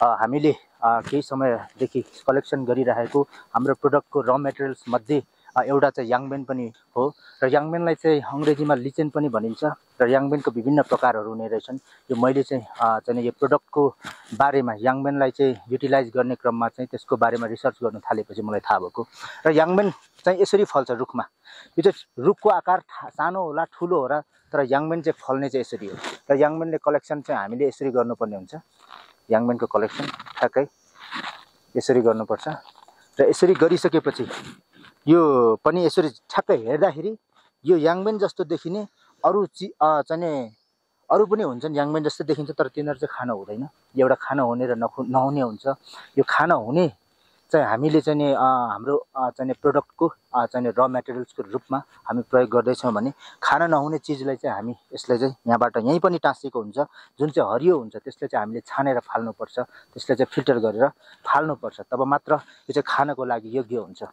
हामीले केही समयदेखि कलेक्सन गरिरहेको हाम्रो प्रोडक्टको र मेटेरियल्स मध्ये एउटा चाहिँ याङबेन पनि हो र याङबेनलाई चाहिँ अङ्ग्रेजीमा लिचेन पनि भनिन्छ र याङबेनको विभिन्न प्रकारहरू हुने रहेछन्। यो मैले चाहिँ यो प्रोडक्टको बारेमा याङबेनलाई चाहिँ युटिलाइज गर्ने क्रममा चाहिँ त्यसको बारेमा रिसर्च गर्न थालेपछि मलाई थाहा भएको। र याङबेन चाहिँ यसरी फल्छ रुखमा। यो चाहिँ रुखको आकार सानो होला ठुलो होला, तर याङबेन चाहिँ फल्ने चाहिँ यसरी हो। र याङबेनले कलेक्सन चाहिँ हामीले यसरी गर्नुपर्ने हुन्छ। याङबेनको कलेक्सन ठ्याक्कै यसरी गर्नुपर्छ र यसरी गरिसकेपछि यो पनि यसरी ठ्याक्कै हेर्दाखेरि यो याङबेन जस्तो देखिने अरू पनि हुन्छन् याङबेन जस्तो देखिन्छ, तर तिनीहरू चाहिँ खान हुँदैन। एउटा खान हुने र नहुने हुन्छ। यो खान हुने चाहिँ हामीले चाहिँ हाम्रो चाहिँ प्रोडक्टको चाहिँ र मेटेरियल्सको रूपमा हामी प्रयोग गर्दैछौँ भने खान नहुने चिजलाई चाहिँ हामी यसलाई चाहिँ यहीँ पनि टाँसिएको हुन्छ, जुन चाहिँ हरियो हुन्छ त्यसलाई चाहिँ हामीले छानेर फाल्नुपर्छ, त्यसलाई चाहिँ फिल्टर गरेर फाल्नुपर्छ, तब मात्र यो चाहिँ खानको लागि योग्य हुन्छ।